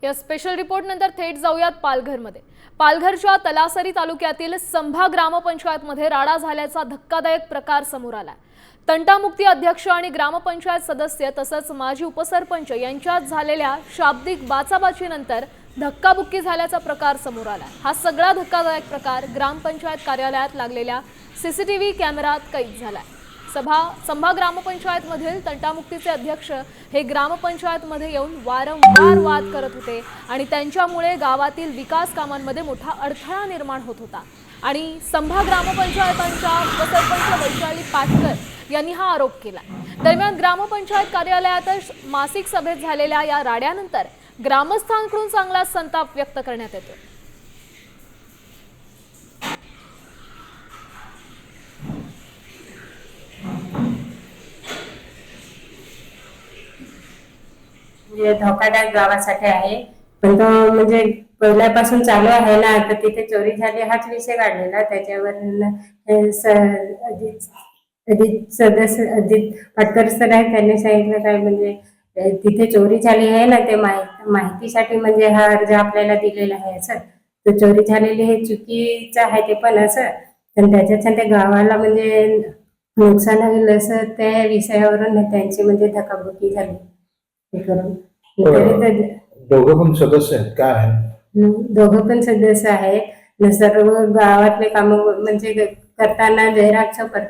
या special report नंतर थेट जाऊयात पालघरमध्ये। पालघरच्या तलासरी तालुक्यातील संभा ग्रामपंचायतमध्ये राडा झाल्याचा धक्कादायक प्रकार समोर आला। तंटामुक्ती अध्यक्ष आणि ग्रामपंचायत सदस्य तसंच माजी उपसरपंच यांच्यात झालेल्या शाब्दिक बाचाबाचीनंतर धक्काबुक्की झाल्याचा प्रकार समोर आला। हा सगळा धक्कादायक प्रकार ग्रामपंचायत कार्यालयात लागलेल्या सीसीटीव्ही कॅमेऱ्यात कैद झालाय। संभा ग्रामपंचायत मधील तंटामुक्तीचे अध्यक्ष हे ग्रामपंचायतमध्ये येऊन वारंवार वाद करत होते आणि त्यांच्यामुळे गावातील विकास कामांमध्ये मोठा अडथळा निर्माण होत होता आणि संभा ग्रामपंचायतांच्या उपसरपंच वैशाली पाटकर यांनी हा आरोप केला। दरम्यान ग्रामपंचायत कार्यालयात मासिक सभेत झालेल्या या राड्यानंतर ग्रामस्थांकडून चांगला संताप व्यक्त करण्यात येतो। धोकादायक गावासाठी आहे, पण तो म्हणजे पहिल्यापासून चालू आहे ना। तर तिथे चोरी झाली हाच विषय काढलेला, त्याच्यावर अजित पाटकर सर आहे, त्यांनी सांगितलं काय म्हणजे तिथे चोरी झाली आहे ना, ते माहितीसाठी म्हणजे हा अर्ज आपल्याला दिलेला आहे असं। तर चोरी झालेली हे चुकीचं आहे ते पण असं, पण त्याच्यात त्या गावाला म्हणजे नुकसान होईल असं त्या विषयावरून त्यांची म्हणजे धक्काबुक्की झाली। दोघं पण सदस्य आहेत काय? दोघं पण सदस्य आहेत। सर्व गावातले काम म्हणजे करताना जयराज